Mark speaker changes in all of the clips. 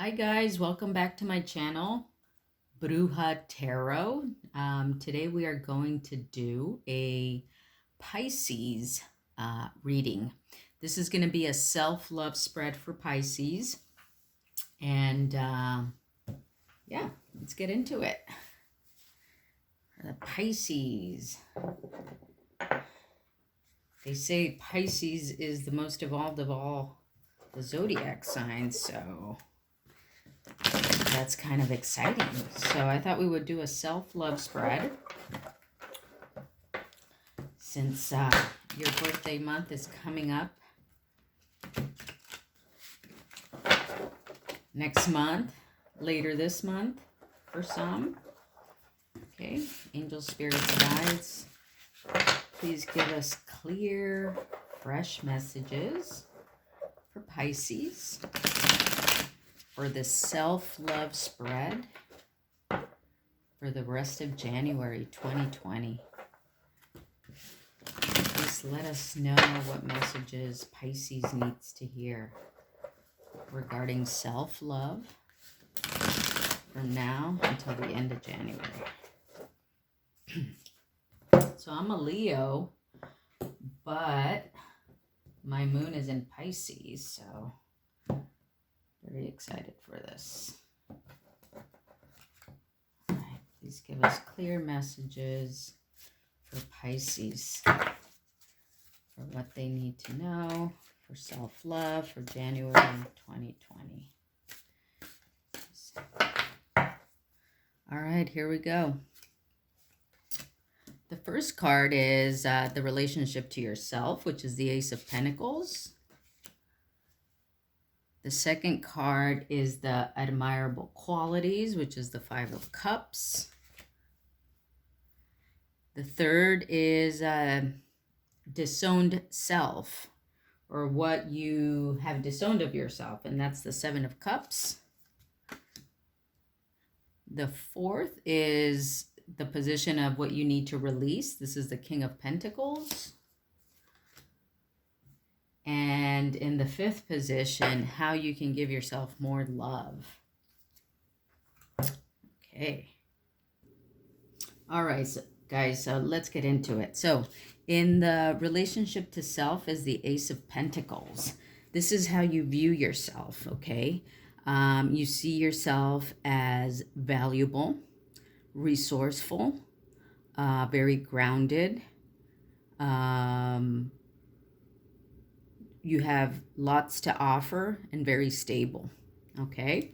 Speaker 1: Hi guys, welcome back to my channel, Bruja Tarot. Today we are going to do a Pisces reading. This is going to be a self-love spread for Pisces. And yeah, let's get into it. The Pisces. They say Pisces is the most evolved of all the zodiac signs, so that's kind of exciting. So I thought we would do a self-love spread since your birthday month is coming up next month, later this month for some. Okay, angels, spirits, guides, please give us clear, fresh messages for Pisces for the self-love spread for the rest of January 2020. Please let us know what messages Pisces needs to hear regarding self-love from now until the end of January. So I'm a Leo, but my moon is in Pisces, so very excited for this. All right, please give us clear messages for Pisces, for what they need to know for self-love for January 2020. All right, here we go. The first card is the relationship to yourself, which is the Ace of Pentacles. The second card is the admirable qualities, which is the Five of Cups. The third is disowned self, or what you have disowned of yourself, and that's the Seven of Cups. The fourth is the position of what you need to release. This is the King of Pentacles. And in the fifth position, how you can give yourself more love. Okay. All right, so guys, so let's get into it. So in the relationship to self is the Ace of Pentacles. This is how you view yourself, okay? You see yourself as valuable, resourceful, very grounded. You have lots to offer and very stable, okay?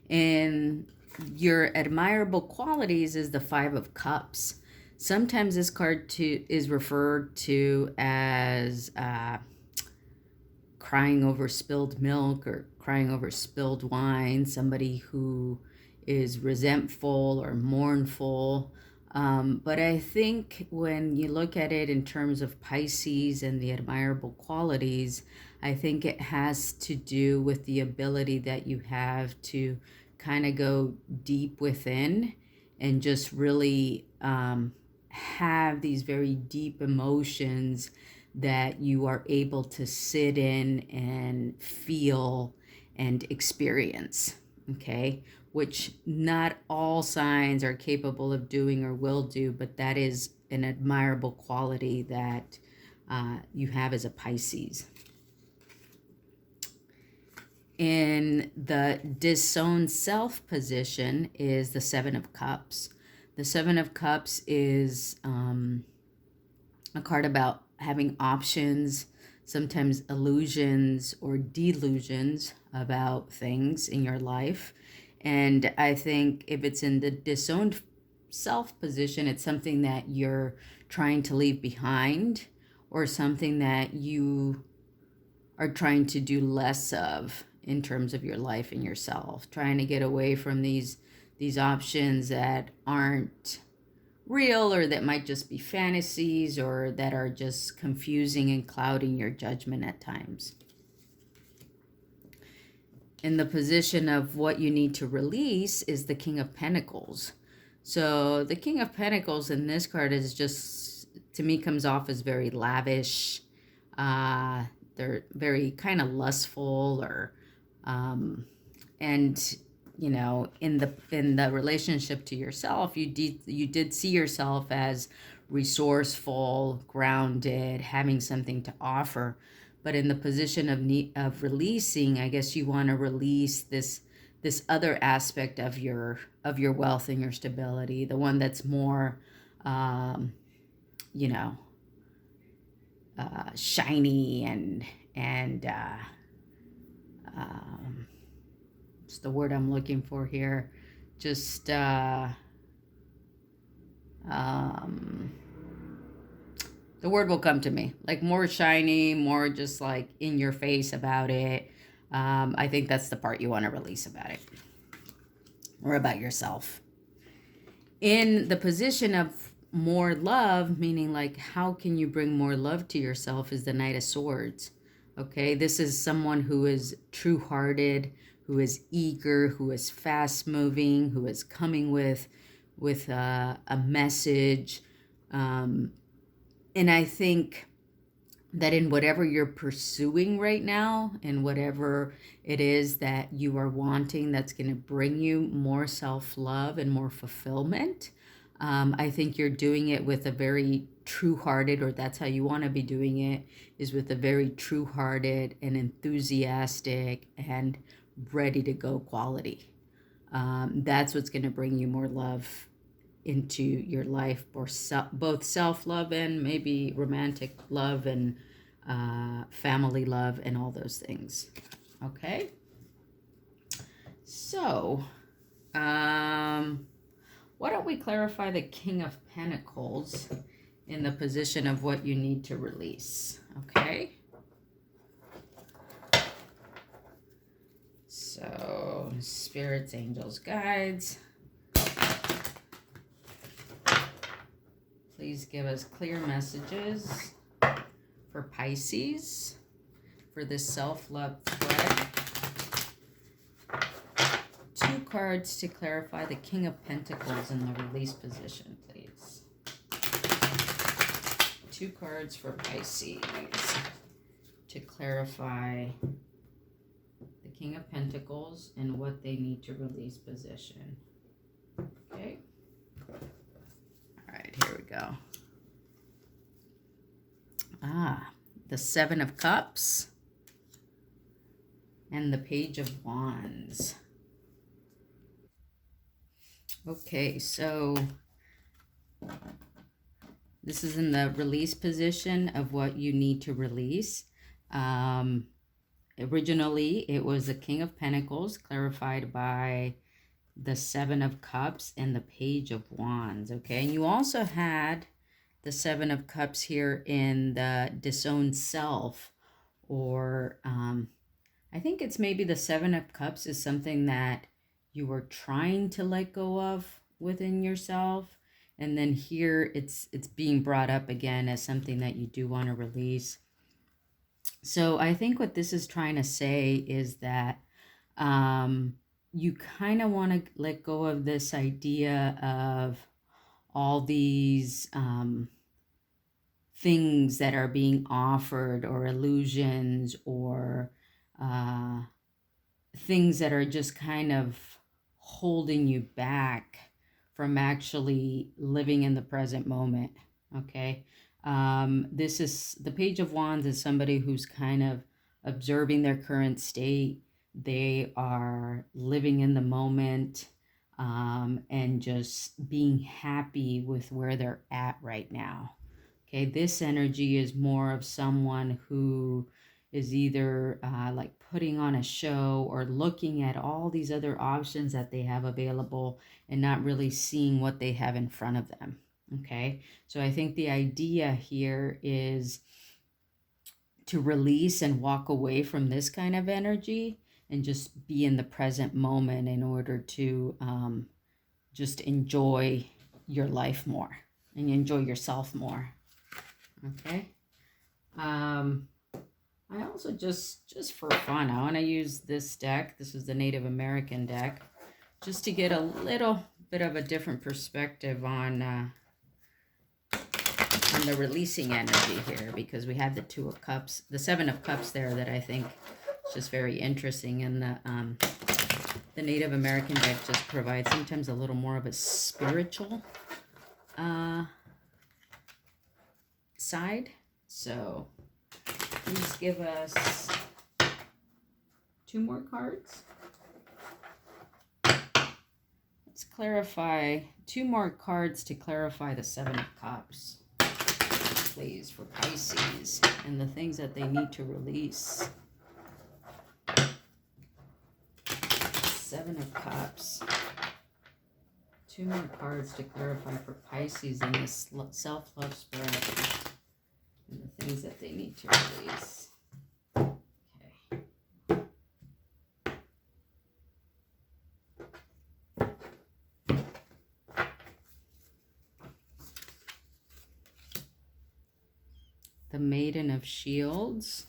Speaker 1: And your admirable qualities is the Five of Cups. Sometimes this card is referred to as crying over spilled milk or crying over spilled wine, somebody who is resentful or mournful. But I think when you look at it in terms of Pisces and the admirable qualities, I think it has to do with the ability that you have to kind of go deep within and just really have these very deep emotions that you are able to sit in and feel and experience, okay? Which not all signs are capable of doing or will do, but that is an admirable quality that you have as a Pisces. In the disowned self position is the Seven of Cups. The Seven of Cups is a card about having options, sometimes illusions or delusions about things in your life. And I think if it's in the disowned self position, it's something that you're trying to leave behind or something that you are trying to do less of in terms of your life and yourself, trying to get away from these options that aren't real or that might just be fantasies or that are just confusing and clouding your judgment at times. In the position of what you need to release is the King of Pentacles. So the King of Pentacles in this card is just, to me, comes off as very lavish. They're very kind of lustful or And you know, in the relationship to yourself, you did see yourself as resourceful, grounded, having something to offer. But in the position of releasing, I guess you want to release this other aspect of your wealth and your stability, the one that's more you know, shiny and what's the word I'm looking for here? Just the word will come to me. Like more shiny, more just like in your face about it. I think that's the part you want to release about it, or about yourself. In the position of more love, meaning like how can you bring more love to yourself, is the Knight of Swords. Okay, this is someone who is true-hearted, who is eager, who is fast-moving, who is coming with a message. And I think that in whatever you're pursuing right now, and whatever it is that you are wanting that's going to bring you more self-love and more fulfillment, I think you're doing it with a very true-hearted, or that's how you want to be doing it, is with a very true-hearted and enthusiastic and ready-to-go quality. That's what's going to bring you more love into your life, or both self-love and maybe romantic love and family love and all those things. Okay, so why don't we clarify the King of Pentacles in the position of what you need to release? Okay, so spirits, angels, guides, please give us clear messages for Pisces for this self-love thread. 2 cards to clarify the King of Pentacles in the release position, please. 2 cards for Pisces to clarify the King of Pentacles and what they need to release position. Okay. All right, here we go. The 7 of Cups and the Page of Wands. Okay, so this is in the release position of what you need to release. Originally, it was the King of Pentacles clarified by the 7 of Cups and the Page of Wands. Okay, and you also had the 7 of Cups here in the disowned self, or I think it's maybe the 7 of Cups is something that you were trying to let go of within yourself, and then here it's being brought up again as something that you do want to release. So I think what this is trying to say is that you kind of want to let go of this idea of all these things that are being offered, or illusions, or things that are just kind of holding you back from actually living in the present moment. Okay, this is the Page of Wands is somebody who's kind of observing their current state. They are living in the moment, and just being happy with where they're at right now. Okay, this energy is more of someone who is either like putting on a show, or looking at all these other options that they have available and not really seeing what they have in front of them. Okay, so I think the idea here is to release and walk away from this kind of energy and just be in the present moment in order to just enjoy your life more and enjoy yourself more. Okay. I also just for fun, I want to use this deck. This is the Native American deck, just to get a little bit of a different perspective on the releasing energy here, because we have the 2 of Cups, the 7 of Cups there, that I think It's just very interesting. And the Native American deck just provides sometimes a little more of a spiritual side. So please give us 2 more cards. Let's clarify 2 more cards to clarify the 7 of Cups, please, for Pisces and the things that they need to release. 7 of Cups. 2 more cards to clarify for Pisces in this self-love spread and the things that they need to release. Okay. The Maiden of Shields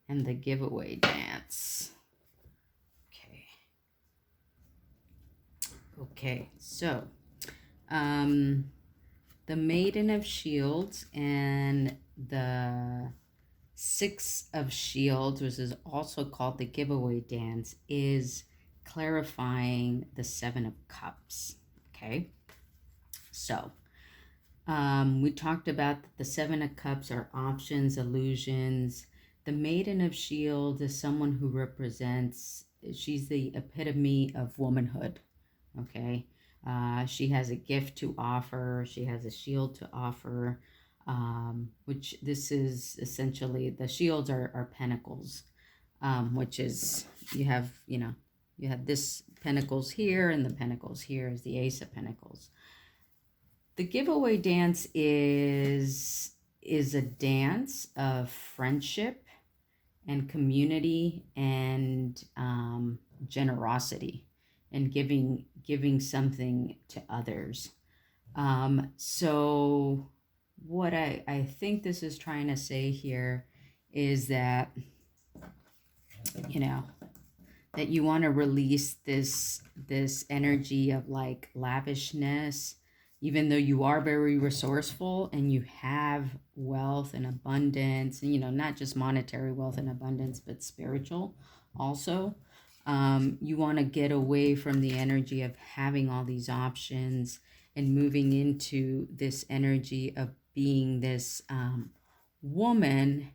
Speaker 1: and the Giveaway Dance. Okay, so the Maiden of Shields and the 6 of Shields, which is also called the Giveaway Dance, is clarifying the 7 of Cups. Okay, so we talked about that the 7 of Cups are options, illusions. The Maiden of Shields is someone who represents, she's the epitome of womanhood. Okay, she has a gift to offer. She has a shield to offer, which this is essentially, the shields are pentacles, which is, you have this pentacles here, and the pentacles here is the Ace of Pentacles. The Giveaway Dance is a dance of friendship and community and generosity and giving something to others. So what I think this is trying to say here is that, that you want to release this energy of like lavishness, even though you are very resourceful and you have wealth and abundance, and, not just monetary wealth and abundance, but spiritual also. You want to get away from the energy of having all these options and moving into this energy of being this woman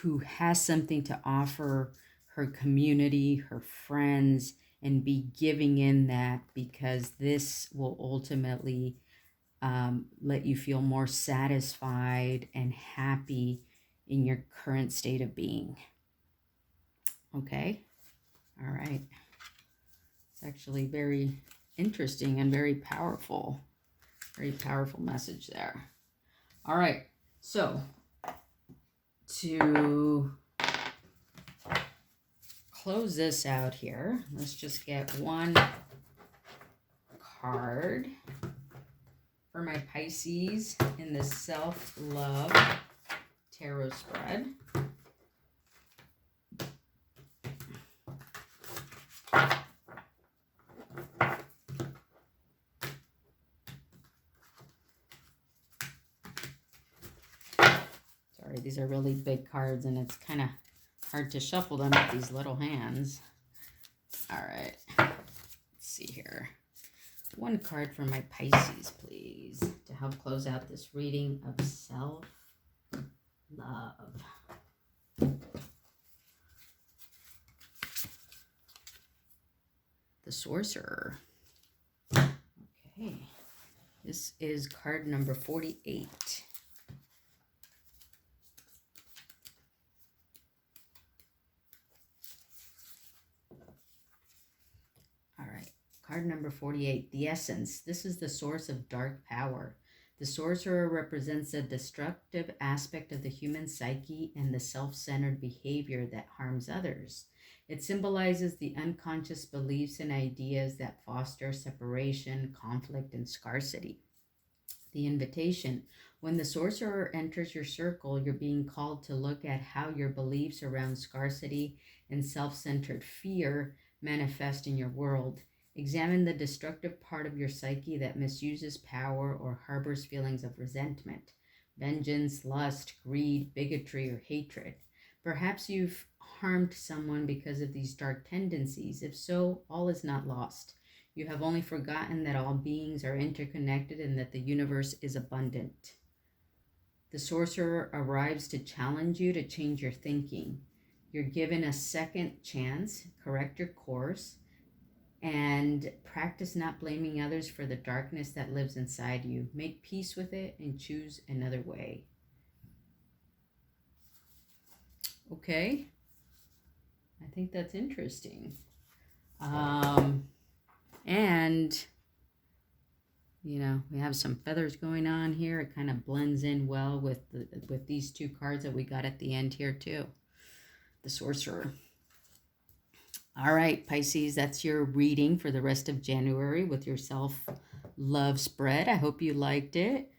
Speaker 1: who has something to offer her community, her friends, and be giving in that, because this will ultimately let you feel more satisfied and happy in your current state of being. Okay? All right. It's actually very interesting and very powerful. Very powerful message there. All right. So, to close this out here, let's just get one card for my Pisces in the self-love tarot spread. Sorry, these are really big cards and it's kind of hard to shuffle them with these little hands. All right, let's see here. One card for my Pisces, please, to help close out this reading of self-love. The Sorcerer. Okay, this is card number 48. Card number 48, the Essence. This is the source of dark power. The Sorcerer represents a destructive aspect of the human psyche and the self-centered behavior that harms others. It symbolizes the unconscious beliefs and ideas that foster separation, conflict, and scarcity. The invitation. When the Sorcerer enters your circle, you're being called to look at how your beliefs around scarcity and self-centered fear manifest in your world. Examine the destructive part of your psyche that misuses power or harbors feelings of resentment. vengeance, lust, greed, bigotry, or hatred. Perhaps you've harmed someone because of these dark tendencies. If so, all is not lost. You have only forgotten that all beings are interconnected and that the universe is abundant. The sorcerer arrives to challenge you to change your thinking. You're given a second chance, correct your course, and practice not blaming others for the darkness that lives inside you. Make peace with it and choose another way. Okay, I think that's interesting. And you know, we have some feathers going on here. It kind of blends in well with these two cards that we got at the end here too. The Sorcerer. All right, Pisces, that's your reading for the rest of January with your self-love spread. I hope you liked it.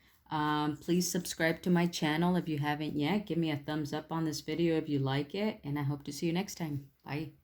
Speaker 1: Please subscribe to my channel if you haven't yet. Give me a thumbs up on this video if you like it, and I hope to see you next time. Bye.